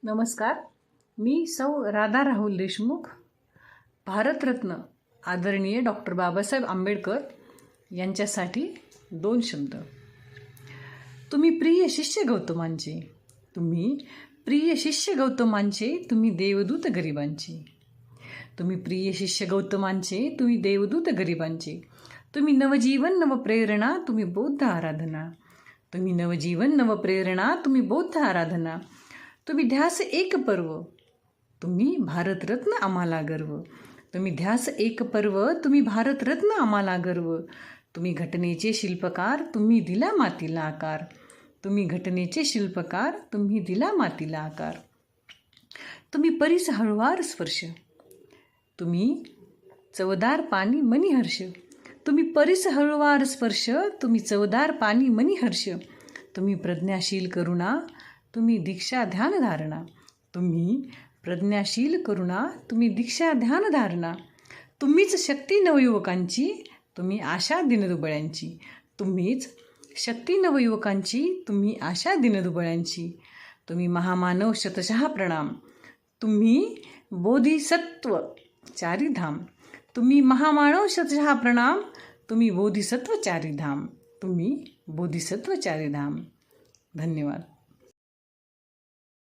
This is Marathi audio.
नमस्कार. मी सौ राधा राहुल देशमुख, भारतरत्न आदरणीय डॉक्टर बाबासाहेब आंबेडकर यांच्यासाठी 2 शब्द. तुम्ही प्रिय शिष्य गौतमांचे, तुम्ही प्रिय शिष्य गौतमांचे, तुम्ही देवदूत गरिबांचे. तुम्ही प्रिय शिष्य गौतमांचे, तुम्ही देवदूत गरिबांचे. तुम्ही नवजीवन नवप्रेरणा, तुम्ही बौद्ध आराधना. तुम्ही नवजीवन नवप्रेरणा, तुम्ही बौद्ध आराधना. तुम्ही ध्यास एक पर्व, तुम्ही भारतरत्न आम्हाला गर्व. तुम्ही ध्यास एक पर्व, तुम्ही भारतरत्न आम्हाला गर्व. तुम्ही घटनेचे शिल्पकार, तुम्ही दिला मातीला आकार. तुम्ही घटनेचे शिल्पकार, तुम्ही दिला मातीला आकार. तुम्ही परीस हळुवार स्पर्श, तुम्ही चवदार पाणी मनीहर्ष. तुम्ही परीस हळुवार स्पर्श, तुम्ही चवदार पाणी मनीहर्ष. तुम्ही प्रज्ञाशील करुणा, तुम्ही दीक्षा ध्यान धारणा. तुम्ही प्रज्ञाशील करुणा, तुम्ही दीक्षा ध्यान धारणा. तुम्हीच शक्ती नवयुवकांची, तुम्ही आशा दिनदुबळ्यांची. तुम्हीच शक्ती नवयुवकांची, तुम्ही आशा दिनदुबळ्यांची. तुम्ही महामानव शतशः प्रणाम, तुम्ही बोधिसत्व चारिधाम. तुम्ही महामानव शतशः प्रणाम, तुम्ही बोधिसत्व चारिधाम. तुम्ही बोधिसत्व चारिधाम. धन्यवाद.